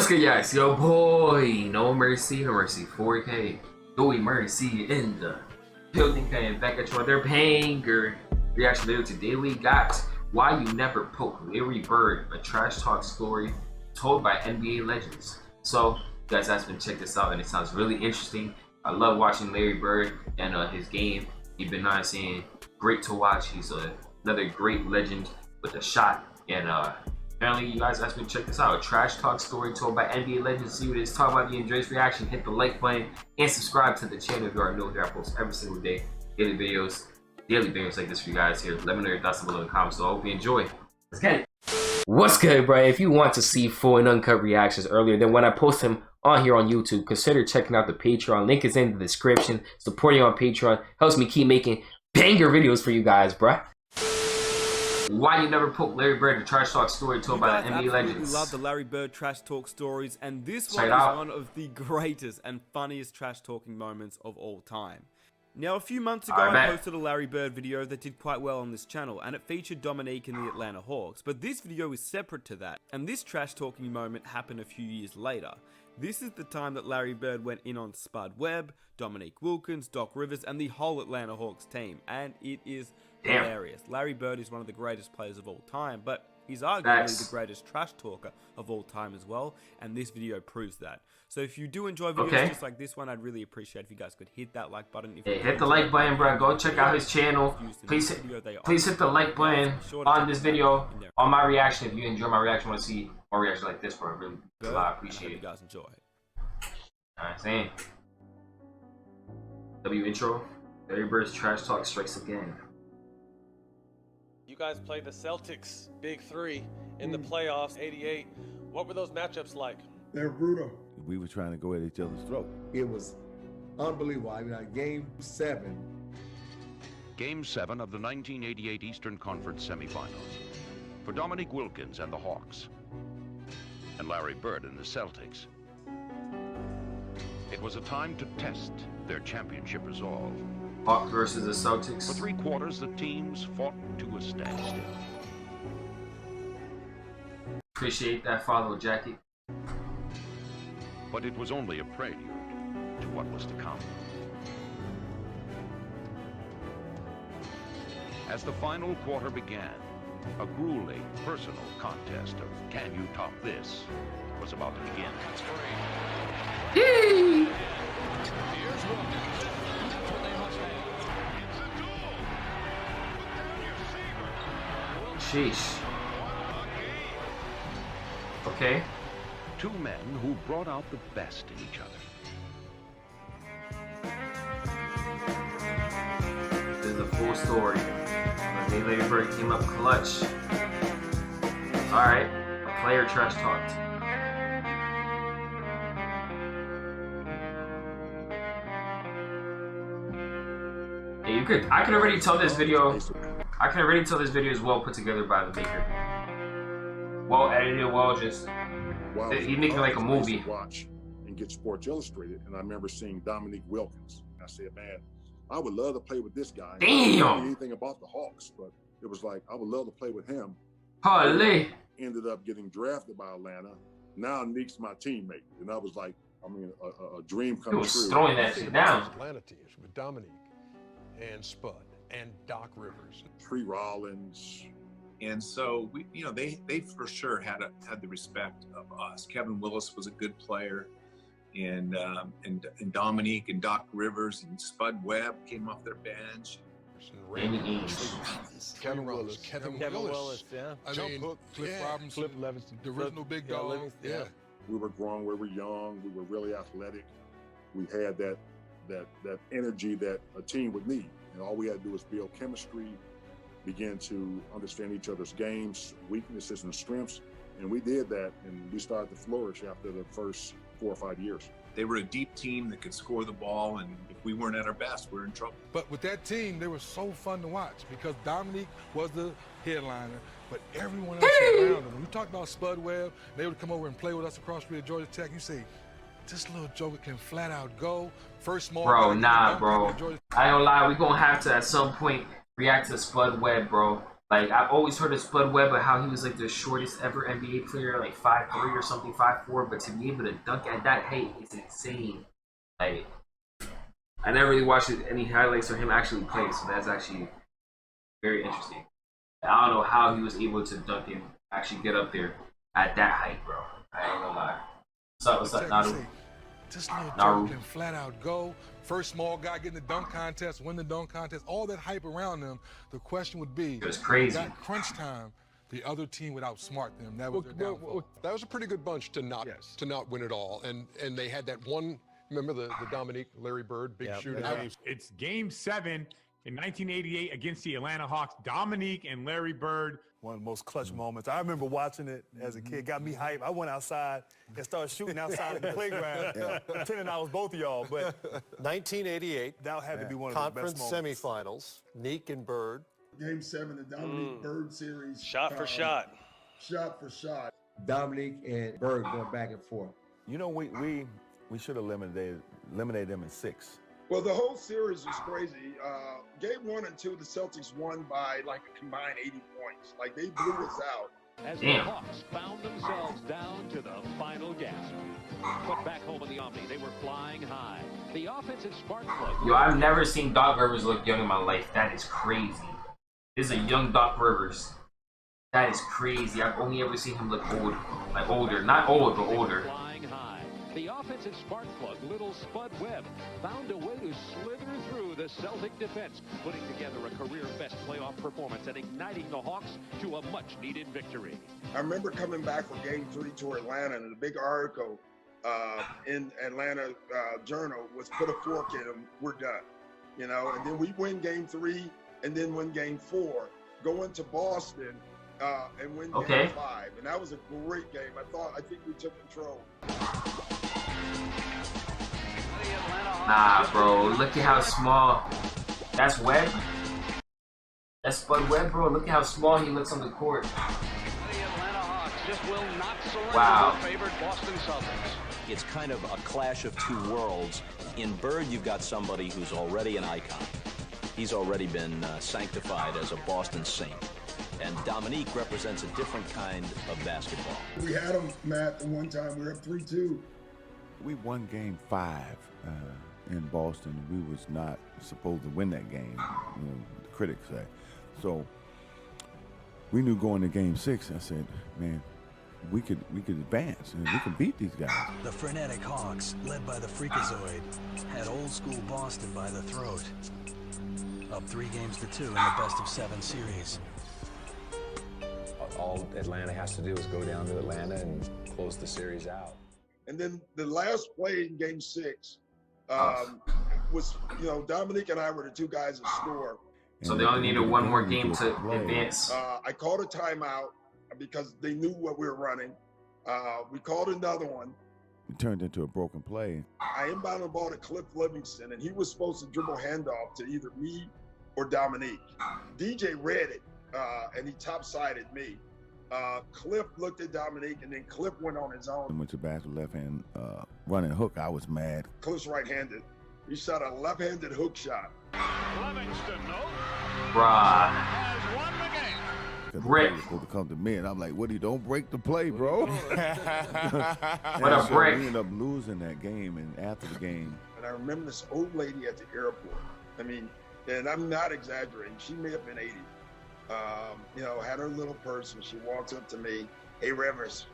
What's good, guys? Yo, boy, no mercy, 4K. Joey Mercy in the building, paying back at you. They're paying your reaction video today. We got Why You Never Poke Larry Bird, a trash talk story told by NBA legends. So, you guys asked me to check this out, and it sounds really interesting. I love watching Larry Bird and his game. He's been saying great to watch. He's another great legend with a shot, and apparently, you guys asked me to check this out. A trash talk story told by NBA legends. See what it is. Talk about the enjoys reaction. Hit the like button and subscribe to the channel if you already know that I post every single day. Daily videos like this for you guys here. Let me know your thoughts below in the comments. So I hope you enjoy. Let's get it. What's good, bro? If you want to see full and uncut reactions earlier than when I post them on here on YouTube, consider checking out the Patreon. Link is in the description. Supporting on Patreon helps me keep making banger videos for you guys, bruh. Why You Never Poke Larry Bird, a trash talk story told by the NBA legends. We love the Larry Bird trash talk stories, and this one is one of the greatest and funniest trash talking moments of all time. Now, a few months ago, I posted a Larry Bird video that did quite well on this channel, and it featured Dominique and the Atlanta Hawks. But this video is separate to that, and this trash talking moment happened a few years later. This is the time that Larry Bird went in on Spud Webb, Dominique Wilkins, Doc Rivers, and the whole Atlanta Hawks team, and it is hilarious. Larry Bird is one of the greatest players of all time, but he's arguably the greatest trash talker of all time as well, and this video proves that. So if you do enjoy videos just like this one, I'd really appreciate if you guys could hit that like button. If you hit the like button, bro. Go check out his channel. Please hit the like button on this video, on my reaction. If you enjoy my reaction, want to see more reactions like this, bro. Really, I appreciate it. You guys enjoy. Alright, saying. W intro. Larry Bird's trash talk strikes again. You guys played the Celtics, Big Three, in the playoffs, '88. What were those matchups like? They're brutal. We were trying to go at each other's throat. It was unbelievable. I mean, Game 7. Game 7 of the 1988 Eastern Conference semifinals. For Dominique Wilkins and the Hawks, and Larry Bird and the Celtics. It was a time to test their championship resolve. Hawks versus the Celtics. For 3 quarters, the teams fought to a standstill. Appreciate that follow, Jackie. But it was only a prelude to what was to come. As the final quarter began, a grueling personal contest of can you top this was about to begin. Yay! Sheesh. Okay. 2 men who brought out the best in each other. This is the full story. When Larry Bird came up clutch. Alright. A player trash talked. I can already tell this video. I can already tell this video is well put together by the maker. Well edited, well just. He's making like a movie. Watch and get Sports Illustrated, and I remember seeing Dominique Wilkins. And I said, "Man, I would love to play with this guy." Damn. I didn't know anything about the Hawks, but it was like I would love to play with him. Holy. Ended up getting drafted by Atlanta. Now Nick's my teammate, and I was like, I mean, a dream come true. He was throwing that shit down. Atlanta teams with Dominique and Spud and Doc Rivers, Tree Rollins. And so we, you know, they for sure had the respect of us. Kevin Willis was a good player, and Dominique and Doc Rivers and Spud Webb came off their bench. Kevin Willis, yeah. Jump Hook, Cliff Robinson, Cliff Levingston, the original big dog. Yeah. We were grown, we were young, we were really athletic. We had that energy that a team would need. And all we had to do was build chemistry, begin to understand each other's games, weaknesses and strengths. And we did that, and we started to flourish after the first 4 or 5 years. They were a deep team that could score the ball, and if we weren't at our best, we were in trouble. But with that team, they were so fun to watch because Dominique was the headliner, but everyone else around him. When we talked about Spud Webb, they would come over and play with us across the street at Georgia Tech. You say, this little joker can flat out go. First small. Bro, nah, bro. I ain't gonna lie, we gonna have to at some point react to Spud Webb, bro. Like, I've always heard of Spud Webb, but how he was like the shortest ever NBA player, like 5'3" or something, 5'4". But to be able to dunk at that height is insane. Like, I never really watched any highlights of him actually play, so that's actually very interesting. I don't know how he was able to dunk and actually get up there at that height, bro. I ain't gonna lie. What's up, Naru? This little Joker can flat out go. First small guy getting the dunk contest, win the dunk contest, all that hype around them. The question would be, it was crazy. That crunch time, the other team would outsmart them. That was their downfall. That was a pretty good bunch to not win it all. And they had that one, remember the Dominique, Larry Bird, big shootout? It's game 7 in 1988 against the Atlanta Hawks. Dominique and Larry Bird. One of the most clutch moments. I remember watching it as a kid. Got me hyped. I went outside and started shooting outside the playground, pretending I was both of y'all. But 1988. That had to be one of the best moments. Conference semifinals. Neek and Bird. Game 7, the Dominique Bird series. Shot for shot. Shot for shot. Dominique and Bird going back and forth. You know, we should have eliminated them in 6. Well, the whole series was crazy. Game 1 and 2, the Celtics won by like a combined 80 points. Like, they blew us out. As the Hawks found themselves down to the final gasp. Put back home in the Omni, they were flying high. The offensive spark plug. Yo, I've never seen Doc Rivers look young in my life. That is crazy. This is a young Doc Rivers. That is crazy. I've only ever seen him look old, like older. Not old, but older. Flying high. The offensive spark plug, little Spud Webb, found a way to slither through the Celtic defense, putting together a career-best playoff performance and igniting the Hawks to a much-needed victory. I remember coming back from Game 3 to Atlanta, and the big article in Atlanta Journal was "Put a fork in them, we're done." You know, and then we win Game 3, and then win Game 4, go into Boston and win Game 5, and that was a great game. I think we took control. Nah, bro, look at how small. That's Webb. That's Spud Webb, bro. Look at how small he looks on the court. The Atlanta Hawks just will not surrender wow. to favored Boston Celtics. It's kind of a clash of two worlds. In Bird, you've got somebody who's already an icon. He's already been sanctified as a Boston Saint. And Dominique represents a different kind of basketball. We had him, Matt, the one time we were up 3-2. We won Game 5 in Boston. We was not supposed to win that game, you know, the critics say. So we knew going to Game 6, I said, man, we could advance and we could beat these guys. The frenetic Hawks, led by the Freakazoid, had old school Boston by the throat. Up 3-2 in the best-of-7 series. All Atlanta has to do is go down to Atlanta and close the series out. And then the last play in Game 6 was, you know, Dominique and I were the two guys that scored. So they only needed one more game to advance. I called a timeout because they knew what we were running. We called another one. It turned into a broken play. I inbounded the ball to Cliff Livingston, and he was supposed to dribble handoff to either me or Dominique. DJ read it, and he top-sided me. Cliff looked at Dominique, and then Cliff went on his own. Went to basket left-hand running hook. I was mad. Cliff's right-handed. He shot a left-handed hook shot. Livingston, no. Bruh. Has won the game. Brick. Supposed to come to me, and I'm like, "Woody, don't break the play, bro." What a brick. We ended up losing that game, and after the game. And I remember this old lady at the airport. I mean, and I'm not exaggerating. She may have been 80. You know, had her little purse, and she walks up to me. "Hey, Rivers,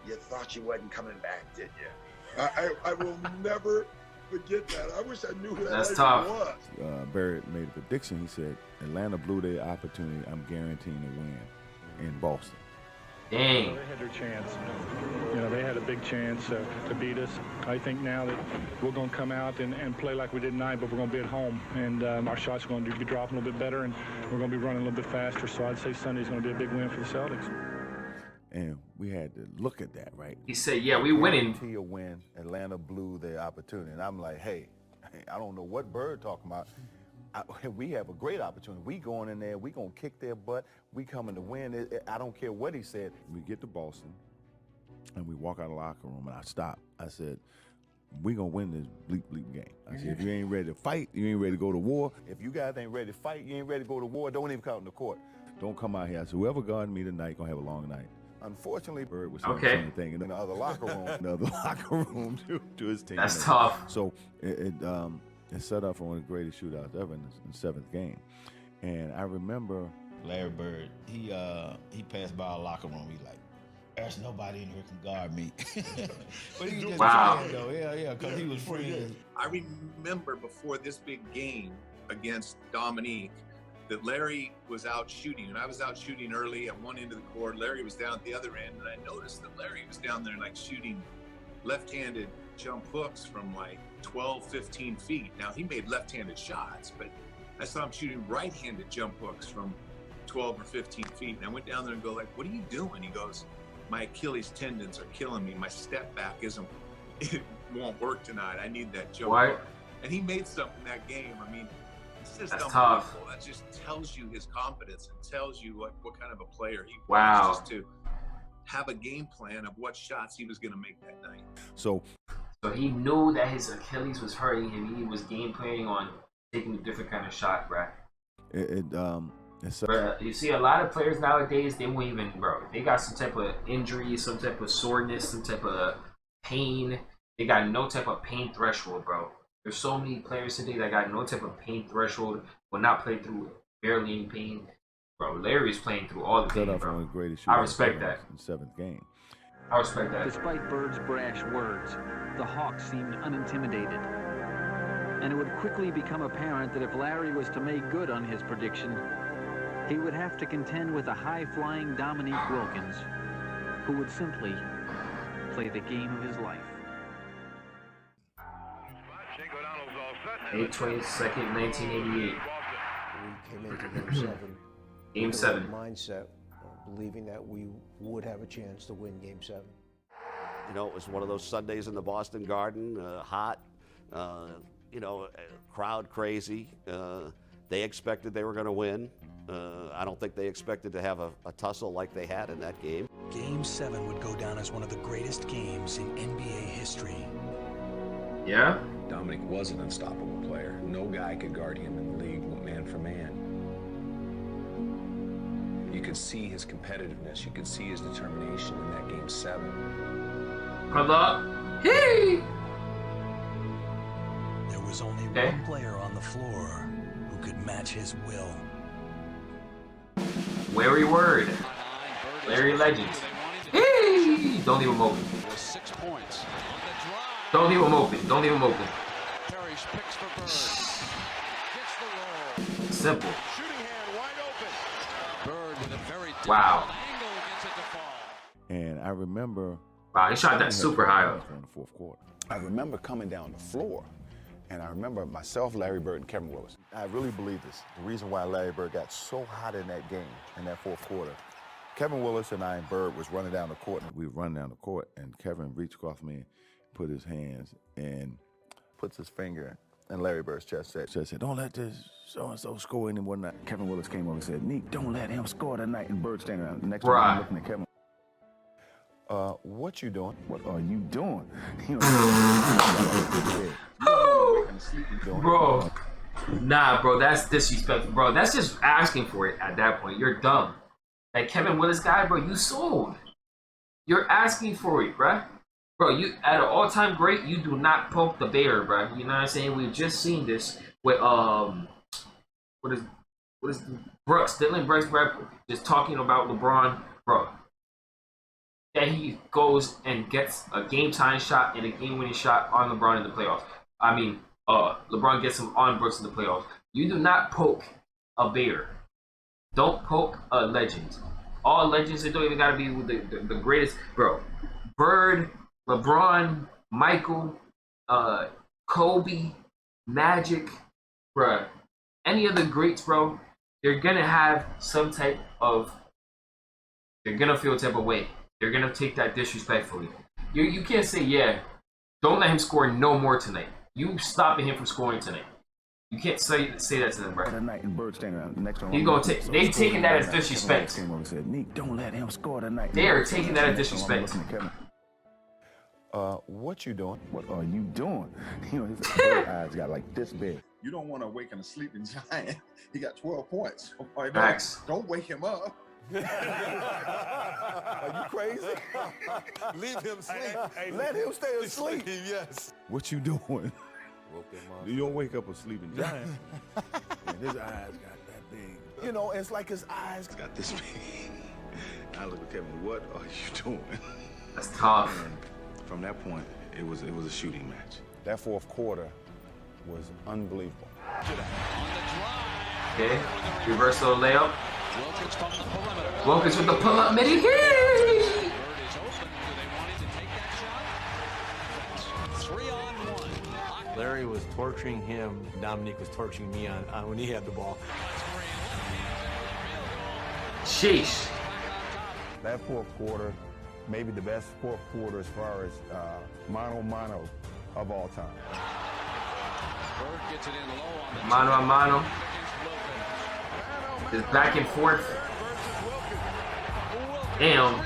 you thought you wasn't coming back, did you?" I will never forget that. I wish I knew who that lady was. Barrett made a prediction. He said, Atlanta blew their opportunity. I'm guaranteeing to win in Boston. Dang. They had their chance. You know, they had a big chance to beat us. I think now that we're going to come out and play like we did tonight, but we're going to be at home. And our shots are going to be dropping a little bit better, and we're going to be running a little bit faster. So I'd say Sunday's going to be a big win for the Celtics. And we had to look at that, right? He said, yeah, we winning. Guarantee a win. Atlanta blew their opportunity. And I'm like, hey, I don't know what Bird talking about. We have a great opportunity. We going in there. We going to kick their butt. We coming to win. I don't care what he said. We get to Boston, and we walk out of the locker room, and I stop. I said, we going to win this bleep game. I said, if you ain't ready to fight, you ain't ready to go to war. If you guys ain't ready to fight, you ain't ready to go to war, don't even come out in the court. Don't come out here. I said, whoever guarding me tonight gonna have a long night. Unfortunately, Bird was saying the same thing in the other locker room, to his team. That's tough. So it set up for one of the greatest shootouts ever in the 7th game. And I remember Larry Bird, he passed by our locker room. He's like, there's nobody in here can guard me. But he was just friend, though. Yeah, because he was friends. I remember before this big game against Dominique that Larry was out shooting, and I was out shooting early at one end of the court. Larry was down at the other end, and I noticed that Larry was down there like shooting left-handed jump hooks from like 12, 15 feet. Now, he made left-handed shots, but I saw him shooting right-handed jump hooks from 12 or 15 feet. And I went down there and go like, what are you doing? He goes, my Achilles tendons are killing me. My step back it won't work tonight. I need that jump hook. And he made something that game. I mean, it's just unbelievable. That just tells you his confidence and tells you what kind of a player he was, just to have a game plan of what shots he was going to make that night. So he knew that his Achilles was hurting him. He was game planning on taking a different kind of shot, bro. You see a lot of players nowadays, they won't even, bro. They got some type of injury, some type of soreness, some type of pain. They got no type of pain threshold, bro. There's so many players today that got no type of pain threshold, will not play through barely any pain. Bro, Larry's playing through all the pain, bro. I respect that. In 7th game. I respect that. Despite Bird's brash words, the Hawks seemed unintimidated. And it would quickly become apparent that if Larry was to make good on his prediction, he would have to contend with a high-flying Dominique Wilkins, who would simply play the game of his life. 8/22, 1988. We came into Game 7. Game 7. Mindset, believing that we would have a chance to win Game 7. You know, it was one of those Sundays in the Boston Garden, hot, crowd crazy. They expected they were going to win. I don't think they expected to have a tussle like they had in that game. Game 7 would go down as one of the greatest games in NBA history. Yeah? Dominique was an unstoppable player. No guy could guard him in the league man for man. You could see his competitiveness. You could see his determination in that Game 7. Hold up. Hey! There was only one player on the floor who could match his will. Larry Word. Larry Legend. Hey! Don't leave him open. 6 points. Don't leave him open. Don't leave him open. Parrish picks for Bird. Gets the roll. Simple. Shooting hand wide open. Bird with a very wow. angle gets it to fall. And I remember. Wow, he shot that super high up. In the 4th quarter. I remember coming down the floor, and I remember myself, Larry Bird, and Kevin Willis. I really believe this. The reason why Larry Bird got so hot in that game, in that 4th quarter, Kevin Willis and I and Bird was running down the court, and we were running down the court, and Kevin reached across me, put his hands, and puts his finger in Larry Bird's chest, said, don't let this so-and-so score anymore tonight. Kevin Willis came over and said, Nick, don't let him score tonight. And Bird standing around. Next time I'm looking at Kevin. What you doing? What are you doing? Bro, nah, bro, that's disrespectful, bro. That's just asking for it at that point. You're dumb. That Kevin Willis guy, bro, you sold. You're asking for it, bro. Bro, you at an all-time great, you do not poke the bear, bro. You know what I'm saying? We've just seen this with what is Brooks, Dylan Brooks, bro, just talking about LeBron, bro. That he goes and gets a game-time shot and a game-winning shot on LeBron in the playoffs. I mean, LeBron gets him on Brooks in the playoffs. You do not poke a bear. Don't poke a legend. All legends, they don't even gotta be the greatest, bro. Bird, LeBron, Michael, Kobe, Magic, bro. Any of the greats, bro, they're gonna have some type of, they're gonna feel a type of way. They're gonna take that disrespectfully. You can't say, yeah, don't let him score no more tonight. You stopping him from scoring tonight. You can't say that to them, bro. He's gonna take. They've taken that as disrespect. Don't let him score tonight. They are taking that as disrespect. What you doing? What are you doing? His eyes got like this big. You don't want to awaken a sleeping giant. He got 12 points. Like, Facts. don't wake him up. Are you crazy? Leave him sleep. Hey, let him stay asleep. Yes. What you doing? Woke him up. You don't wake up a sleeping giant. And his eyes got that big. You know, it's like his eyes got this big. I look at Kevin, what are you doing? That's tough. And from that point, it was a shooting match. That fourth quarter was unbelievable. Okay, reversal layup. Wilkins with the pull-up midi. Larry was torturing him. Dominique was torturing me on when he had the ball. Sheesh. That fourth quarter, maybe the best fourth quarter as far as mano-mano of all time. Mano a mano. Just back and forth. Damn.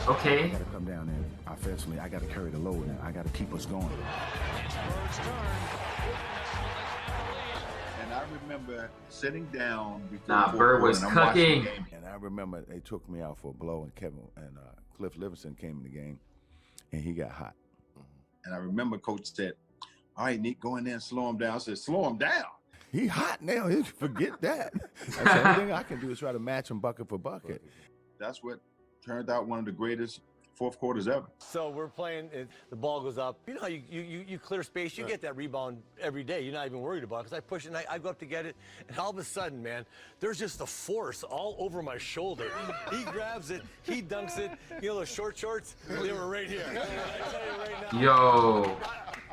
Okay. I gotta come down there offensively. I gotta carry the load now. I gotta keep us going. And I remember sitting down before Nah, Bird was cooking. And I remember they took me out for a blow, and Kevin and Cliff Livingston came in the game, and he got hot. And I remember Coach said, all right, Nick, go in there and slow him down. I said, slow him down. He hot now. Forget that. That's the only thing I can do is try to match him bucket for bucket. That's what turned out one of the greatest fourth quarters ever. So we're playing, and the ball goes up. You know how you clear space, you get that rebound every day. You're not even worried about it. Because I push it, and I go up to get it, and all of a sudden, man, there's just a force all over my shoulder. He grabs it, he dunks it. You know those short shorts? They were right here. I tell you right now. Yo.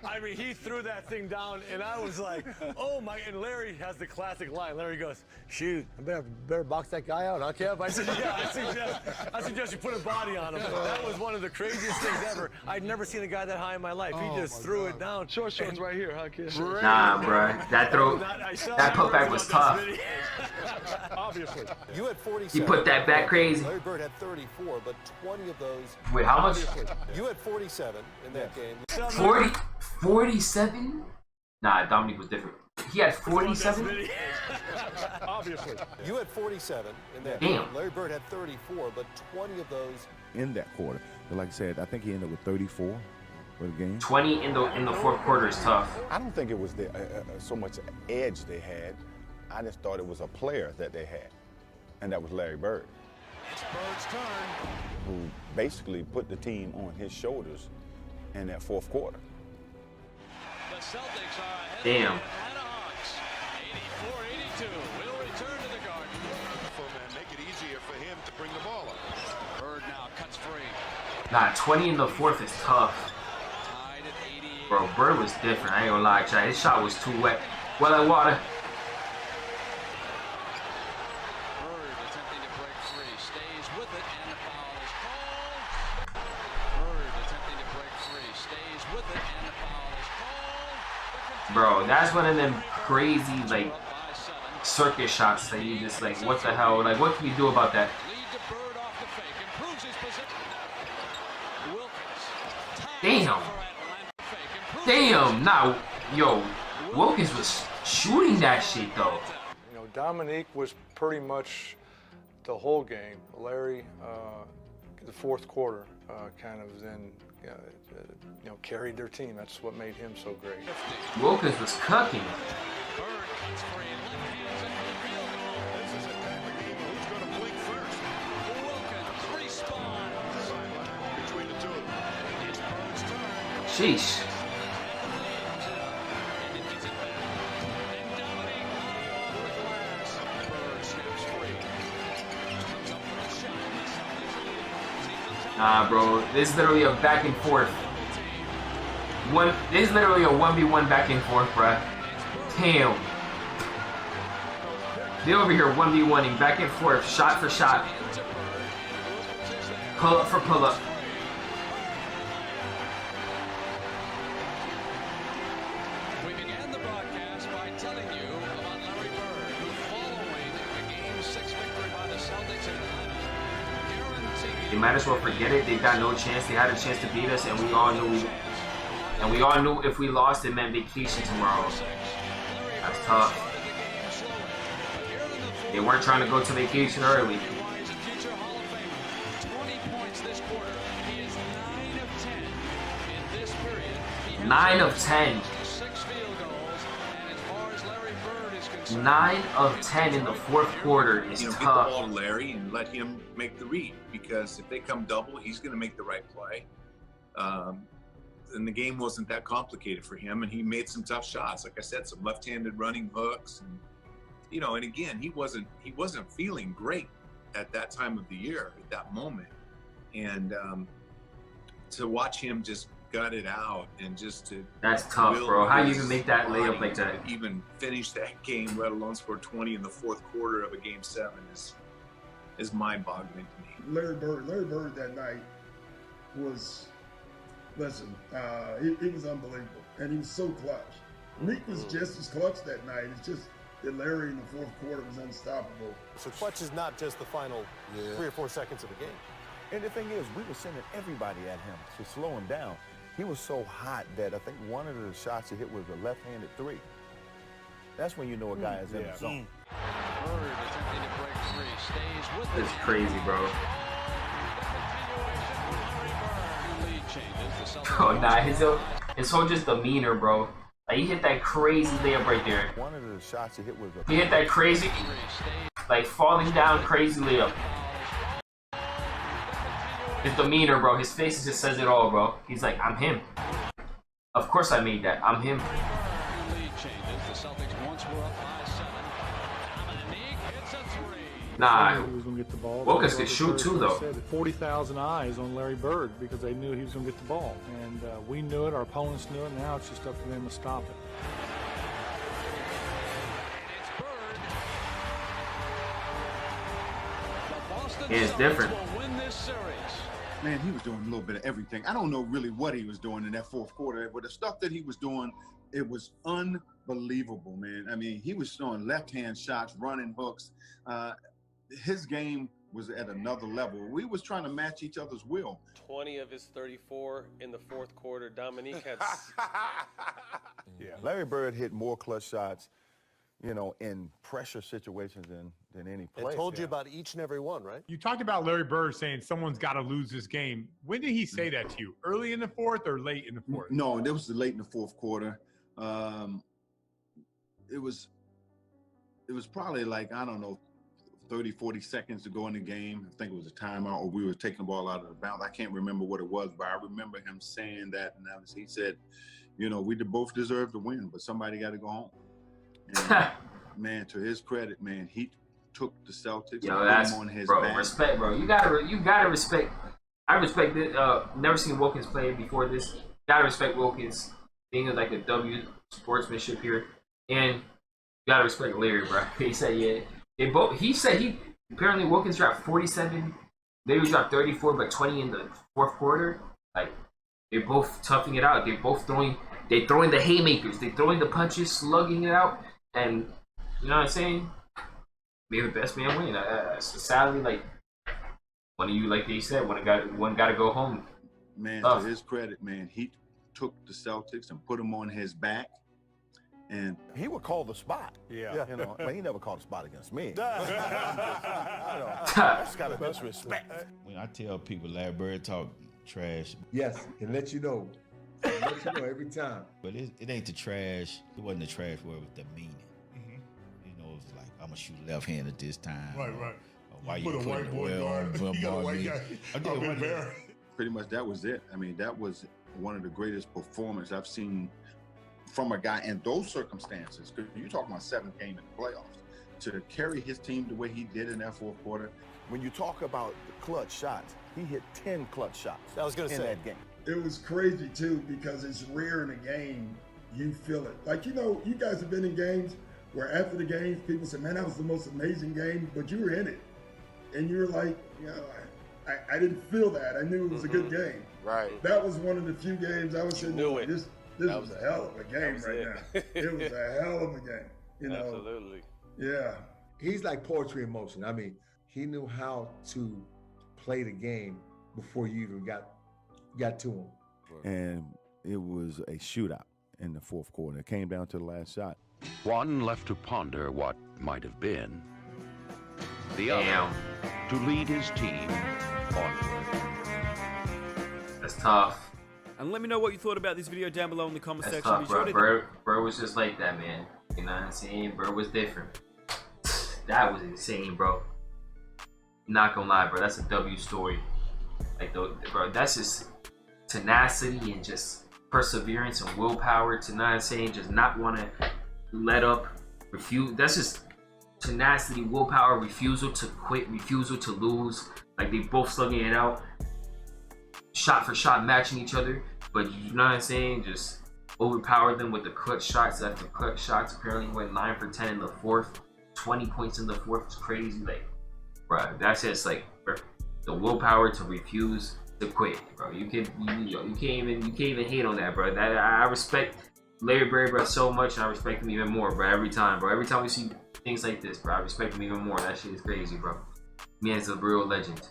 I mean, he threw that thing down, and I was like, oh my, and Larry has the classic line. Larry goes, shoot, I better box that guy out, huh, Kev? I said, yeah, I suggest you put a body on him. That was one of the craziest things ever. I'd never seen a guy that high in my life. He just threw it down. Short shorts right here, huh, kid? Nah, bro. That putback was tough. Obviously. You had 47. He put that back crazy. Larry Bird had 34, but 20 of those. Wait, how much? You had 47 in that game. 47? Nah, Dominique was different. He had 47? Obviously. You had 47 in that Damn. game. Larry Bird had 34, but 20 of those. In that quarter. But like I said, I think he ended with 34 for the game. 20 in the fourth quarter is tough. I don't think it was so much edge they had. I just thought it was a player that they had, and that was Larry Bird. It's Bird's turn. Who basically put the team on his shoulders in that fourth quarter. The Celtics are ahead Damn. of the Atlanta Hawks. 84-82. Will return to the Garden. And make it easier for him to bring the ball up. Bird now cuts free. Nah, 20 in the fourth is tough. Tied at 88. Bro, Bird was different. I ain't gonna lie, Chad. His shot was too wet. Well, like water. Bird attempting to break free. Stays with it, and the foul is called. Bird attempting to break free. Stays with it, and the foul is called. Bro, that's one of them crazy, like, circus shots that you just, like, what the hell? Like, what can you do about that? Lead to Bird off the fake. Improves his position. Wilkins. Damn. Damn. Nah, yo, Wilkins was shooting that shit, though. You know, Dominique was pretty much the whole game. Larry, the fourth quarter, kind of then, you know, carried their team. That's what made him so great. Wilkins was cooking. Sheesh. Nah, bro, this is literally a back and forth. This is literally a 1v1 back and forth, bruh. Damn. They over here 1v1ing back and forth, shot for shot. Pull up for pull up. We began the broadcast by telling you about Larry Bird, who following the Game 6 victory by the Celtics in Atlanta, guaranteed. They might as well forget it. They got no chance. They had a chance to beat us, and we all knew if we lost, it meant vacation tomorrow. That's tough. They weren't trying to go to vacation early. 9 of 10. 9 of 10 in the fourth quarter is Get the tough. ball to Larry and let him make the read, because if they come double, he's going to make the right play. And the game wasn't that complicated for him, and he made some tough shots. Like I said, some left-handed running hooks, and and again, he wasn't feeling great at that time of the year, at that moment, and to watch him just gut it out and just to That's tough, bro. How you even make that layup like that? Even finish that game, let alone score 20 in the fourth quarter of a game 7 is mind-boggling to me. Larry Bird that night was, listen, it was unbelievable, and he was so clutch. Meek was just as clutch that night. It's just that Larry in the fourth quarter was unstoppable. So clutch is not just the final 3 or 4 seconds of a game. And the thing is, we were sending everybody at him to slow him down. He was so hot that I think one of the shots he hit was a left-handed 3. That's when you know a guy is in the zone. Bird attempting to break free, stays with It's crazy, bro. Oh, nah, his whole just demeanor, bro. Like, he hit that crazy layup right there. One of the shots he hit was a... He hit that crazy, like, falling down crazy layup. His demeanor, bro. His face just says it all, bro. He's like, I'm him. Of course I made that. I'm him. Nah, He was going to get the ball. Wilkins could shoot too, though. 40,000 eyes on Larry Bird because they knew he was going to get the ball. And we knew it, our opponents knew it, now it's just up to them to stop it. It's different. Man, he was doing a little bit of everything. I don't know really what he was doing in that fourth quarter, but the stuff that he was doing, it was unbelievable, man. I mean, he was throwing left-hand shots, running hooks. His game was at another level. We was trying to match each other's will. 20 of his 34 in the fourth quarter. Dominique had... Yeah, Larry Bird hit more clutch shots, in pressure situations than any player. I told you about each and every one, right? You talked about Larry Bird saying someone's got to lose this game. When did he say that to you? Early in the fourth or late in the fourth? No, it was late in the fourth quarter. It was probably like, I don't know, 30, 40 seconds to go in the game. I think it was a timeout, or we were taking the ball out of the bounds. I can't remember what it was, but I remember him saying that, and he said, we both deserve to win, but somebody got to go home. And, man, to his credit, man, he took the Celtics and put them on his back. Respect, bro. You gotta respect. I respect it. Never seen Wilkins play before this. Gotta respect Wilkins being like a W sportsmanship here, and you gotta respect Larry, bro. He said, He said apparently Wilkins dropped 47. Larry dropped 34, but 20 in the fourth quarter. Like, they're both toughing it out. They're both throwing the haymakers. They're throwing the punches, slugging it out. And, you know what I'm saying? May the best man win. Sadly, like, one of you, like they said, one got to go home. Man, to his credit, man, he took the Celtics and put them on his back. And he would call the spot. Yeah. But he never called a spot against me. That's got the best respect. When I tell people Larry Bird talk trash. Yes, and let you know. Every time. But it ain't the trash. It wasn't the trash word, it was the meaning. It was like, I'm going to shoot left-handed this time. Right. Or why you put a white boy guard. You got a white guy. Pretty much that was it. I mean, that was one of the greatest performances I've seen from a guy in those circumstances. Because you're talking about 7th game in the playoffs. To carry his team the way he did in that fourth quarter. When you talk about the clutch shots, he hit 10 clutch shots. I was going to say that game. It was crazy too, because it's rare in a game you feel it. Like, you guys have been in games where after the games, people say, man, that was the most amazing game, but you were in it. And you're like, I didn't feel that. I knew it was a good game. Right. That was one of the few games I was saying, this was a hell of a game right now. It was a hell of a game. Absolutely. Yeah. He's like poetry in motion. I mean, he knew how to play the game before you even got to him. And it was a shootout in the fourth quarter. It came down to the last shot. One left to ponder what might have been. The other to lead his team onward. That's tough. And let me know what you thought about this video down below in the comment That's section. tough, Be sure bro. to Bro was just like that, man. You know what I'm saying? Bro was different. That was insane, bro. Not gonna lie, bro. That's a W story. Like, bro, that's just tenacity and just perseverance and willpower. To not saying, just not want to let up, refuse. That's just tenacity, willpower, refusal to quit, refusal to lose. Like, they both slugging it out, shot for shot, matching each other. But you know what I'm saying? Just overpowered them with the clutch shots after clutch shots. Apparently went 9 for 10 in the fourth. 20 points in the fourth was crazy. Like, bro, that's just like, bro, the willpower to refuse to quit, bro. You can't even hate on that, bro. That I respect Larry Bird, bro, so much, and I respect him even more, bro. Every time we see things like this, bro, I respect him even more. That shit is crazy, bro. Man's a real legend.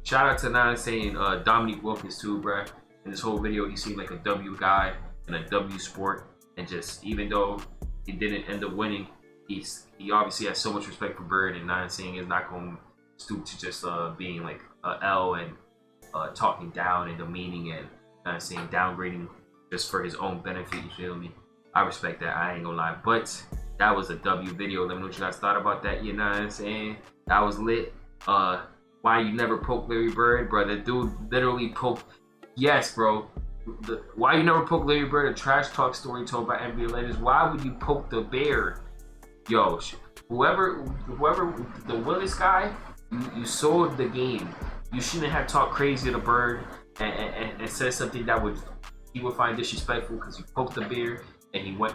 Shout out to not saying Dominique Wilkins too, bro. In this whole video, he seemed like a W guy and a W sport, and just even though he didn't end up winning, he obviously has so much respect for Bird, and not saying is not going to stoop to just being like a L and talking down and demeaning and not saying downgrading just for his own benefit. You feel me? I respect that. I ain't gonna lie, but that was a W video. Let me know what you guys thought about that. You know what I'm saying? That was lit. Why you never poke Larry Bird, bro? The dude literally poked. Yes, bro. Why you never poke Larry Bird? A trash talk story told by NBA legends. Why would you poke the bear? Yo, whoever the Willis guy, you sold the game. You shouldn't have talked crazy to Bird and said something that he would find disrespectful because you poked the bear and he went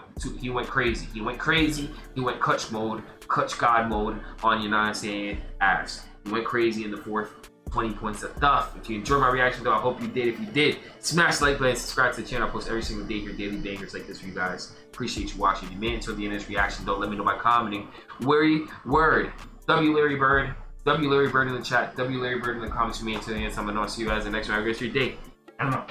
crazy. He went crazy. He went clutch God mode on, you know what I'm saying, ass. He went crazy in the fourth. 20 points of stuff. If you enjoyed my reaction though, I hope you did. If you did, smash the like button, subscribe to the channel. I post every single day here, daily bangers like this for you guys. Appreciate you watching. If you made it until the end of this reaction, don't let me know by commenting. Word. W Larry Bird in the chat. W Larry Bird in the comments. You made it to the end. So I'm gonna see you guys in the next one. Have a great day. I don't know.